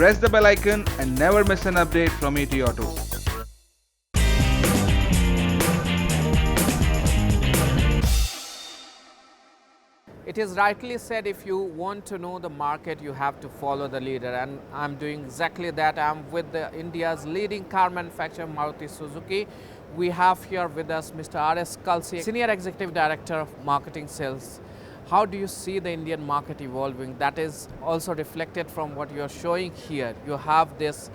press the bell icon and never miss an update from ETAuto. It is rightly said, if you want to know the market, you have to follow the leader, and I'm doing exactly that. I'm with India's leading car manufacturer, Maruti Suzuki. We have here with us Mr. R.S. Kalsi, Senior Executive Director of Marketing Sales. How do you see the Indian market evolving? That is also reflected from what you are showing here. You have this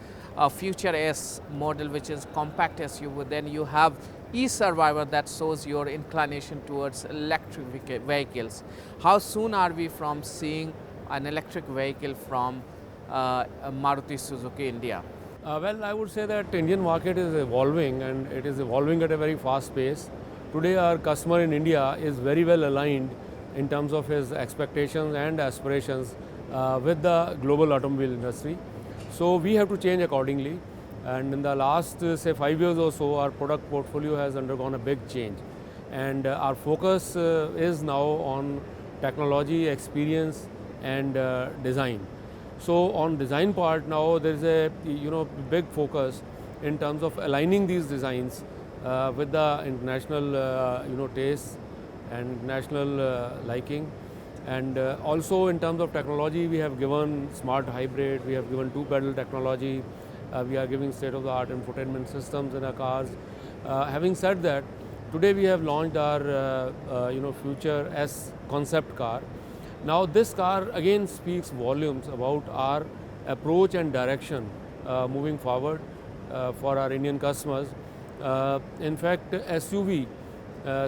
Future S model, which is compact SUV. Then you have E-Survivor that shows your inclination towards electric vehicles. How soon are we from seeing an electric vehicle from Maruti Suzuki India? Well, I would say that Indian market is evolving, and it is evolving at a very fast pace. Today our customer in India is very well aligned in terms of his expectations and aspirations with the global automobile industry. So we have to change accordingly, and in the last say 5 years or so, our product portfolio has undergone a big change, and our focus is now on technology, experience and design. So on design part now there is a big focus in terms of aligning these designs with the international tastes and national liking. And also in terms of technology, we have given smart hybrid, we have given two-pedal technology, we are giving state-of-the-art infotainment systems in our cars. Having said that, today we have launched our Future S concept car. Now this car again speaks volumes about our approach and direction moving forward for our Indian customers. In fact, SUV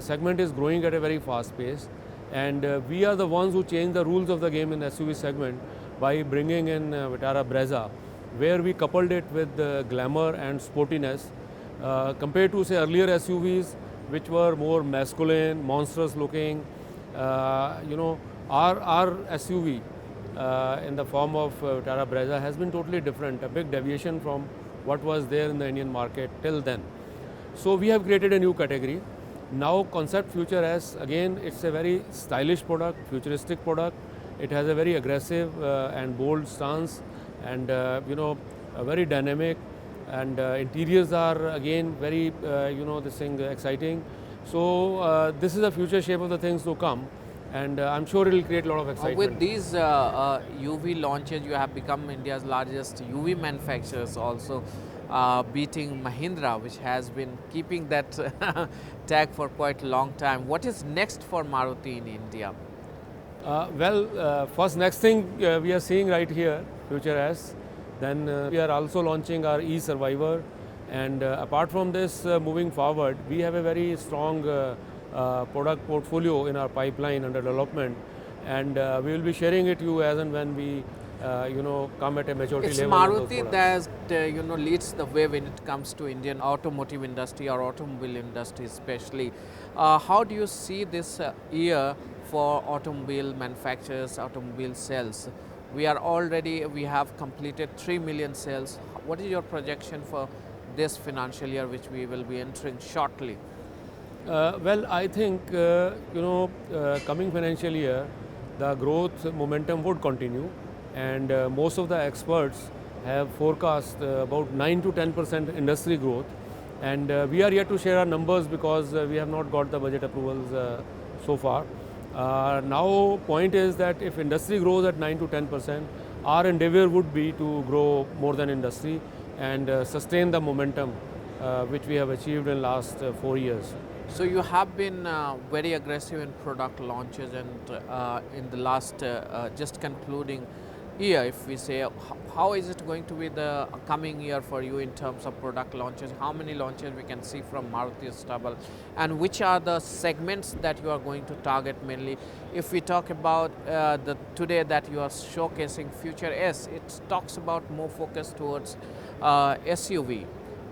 segment is growing at a very fast pace, and we are the ones who change the rules of the game in the SUV segment by bringing in Vitara Brezza, where we coupled it with glamour and sportiness compared to say earlier SUVs which were more masculine, monstrous looking. Our SUV in the form of Vitara Brezza has been totally different, a big deviation from what was there in the Indian market till then. So we have created a new category. Now concept Future S, again it's a very stylish product, futuristic product. It has a very aggressive and bold stance, and very dynamic, and interiors are again very exciting. So this is the future shape of the things to come, and I'm sure it will create a lot of excitement. With these UV launches, you have become India's largest UV manufacturers also. Beating Mahindra, which has been keeping that tag for quite a long time. What is next for Maruti in India? First next thing we are seeing right here, Future S. Then we are also launching our E-Survivor, and apart from this, moving forward, we have a very strong product portfolio in our pipeline under development, and we will be sharing it to you as and when we come at a maturity it's level. Maruti that leads the way when it comes to Indian automotive industry or automobile industry especially. How do you see this year for automobile manufacturers, automobile sales? We have completed 3 million sales. What is your projection for this financial year, which we will be entering shortly? I think coming financial year, the growth momentum would continue, and most of the experts have forecast about 9 to 10% industry growth, and we are yet to share our numbers because we have not got the budget approvals so far. Now point is that if industry grows at 9 to 10%, our endeavor would be to grow more than industry and sustain the momentum which we have achieved in last 4 years. So you have been very aggressive in product launches, and in the last just concluding year, if we say, how is it going to be the coming year for you in terms of product launches? How many launches we can see from Maruti stable, and which are the segments that you are going to target mainly? If we talk about today that you are showcasing Future S, it talks about more focus towards SUV,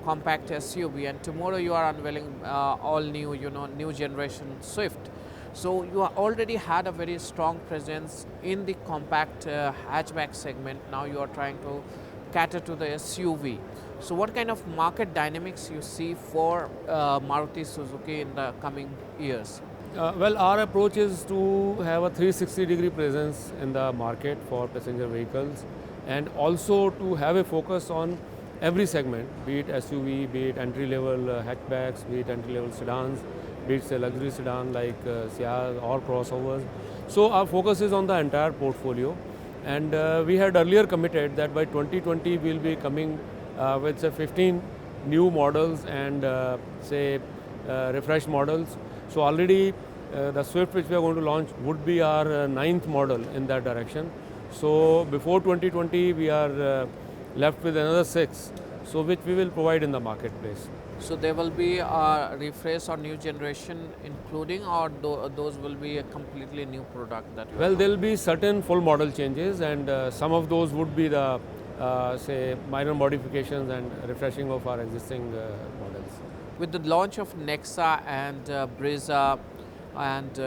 compact SUV, and tomorrow you are unveiling all new, new generation Swift. So you already had a very strong presence in the compact hatchback segment. Now you are trying to cater to the SUV. So what kind of market dynamics you see for Maruti Suzuki in the coming years? Our approach is to have a 360-degree presence in the market for passenger vehicles, and also to have a focus on every segment, be it SUV, be it entry-level hatchbacks, be it entry-level sedans, be it a luxury sedan like Ciaz or crossovers. So our focus is on the entire portfolio, and we had earlier committed that by 2020 we'll be coming with say 15 new models and refreshed models. So already the Swift which we are going to launch would be our ninth model in that direction. So before 2020 we are left with another 6, so which we will provide in the marketplace. So there will be a refresh or new generation including, or those will be a completely new product that you Well, there will be certain full model changes, and some of those would be the say minor modifications and refreshing of our existing models. With the launch of Nexa and Brezza, and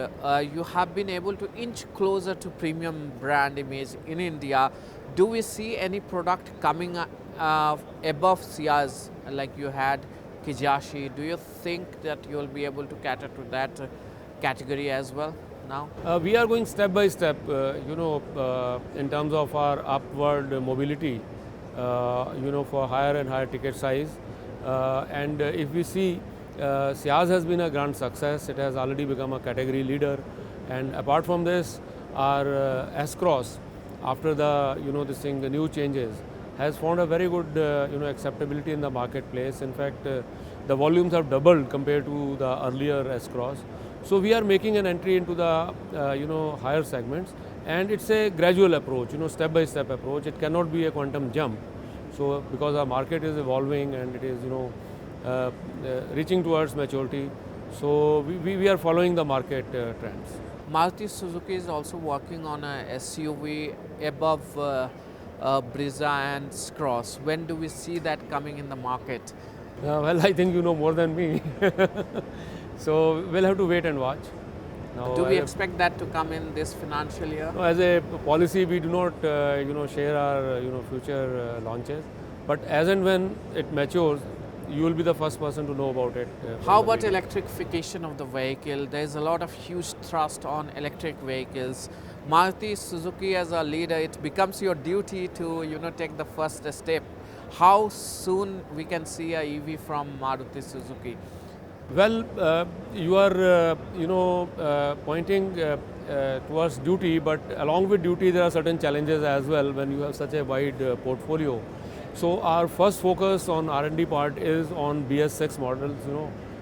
you have been able to inch closer to premium brand image in India. Do we see any product coming above Ciaz like you had Kijashi? Do you think that you will be able to cater to that category as well now? We are going step by step, in terms of our upward mobility, for higher and higher ticket size. And if we see, Ciaz has been a grand success. It has already become a category leader. And apart from this, our S-Cross, after the the new changes, has found a very good acceptability in the marketplace. In fact, the volumes have doubled compared to the earlier S-Cross. So we are making an entry into the higher segments, and it's a gradual approach, step by step approach. It cannot be a quantum jump. So because our market is evolving and it is reaching towards maturity, so we are following the market trends. Maruti Suzuki is also working on a SUV above Brezza and Cross. When do we see that coming in the market? Well, I think you know more than me. So we'll have to wait and watch. Now, do we expect that to come in this financial year? No, as a policy, we do not share our future launches. But as and when it matures, you will be the first person to know about it. How about electrification of the vehicle? There is a lot of huge thrust on electric vehicles. Maruti Suzuki as a leader, it becomes your duty to take the first step. How soon we can see a EV from Maruti Suzuki? Well, you are pointing towards duty, but along with duty there are certain challenges as well when you have such a wide portfolio. So our first focus on R&D part is on BS6 models.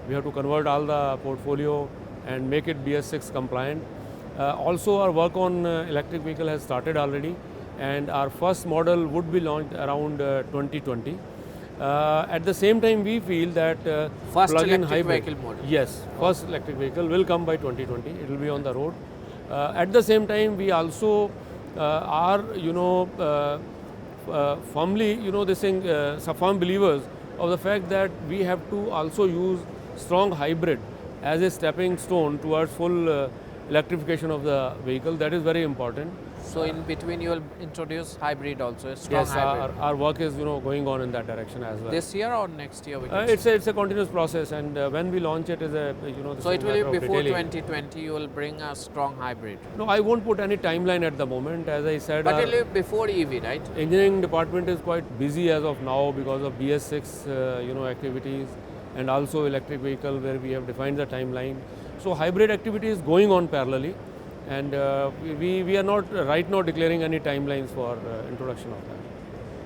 We have to convert all the portfolio and make it BS6 compliant. Also our work on electric vehicle has started already, and our first model would be launched around 2020. At the same time, we feel that first plug-in electric hybrid, vehicle model. yes, first electric vehicle will come by 2020. It will be on the road. At the same time, we also are firmly firm believers of the fact that we have to also use strong hybrid as a stepping stone towards full electrification of the vehicle. That is very important. So in between you will introduce hybrid also, a strong hybrid. Our work is going on in that direction as well. This year or next year? It's a continuous process, and when we launch it is a so it will be before 2020 you will bring a strong hybrid. No, I won't put any timeline at the moment. As I said, but it will be before EV, right? Engineering department is quite busy as of now because of BS6 activities, and also electric vehicle where we have defined the timeline. So hybrid activity is going on parallelly, and we are not right now declaring any timelines for introduction of that.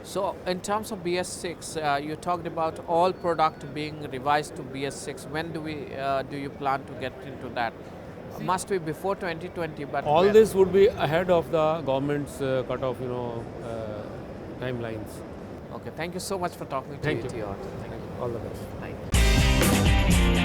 So in terms of BS6, you talked about all product being revised to BS6. When do you plan to get into that? Must be before 2020, but all this would be ahead of the government's cutoff, timelines. Okay, thank you so much for talking to ETAuto. Thank you. All the best. Thank you.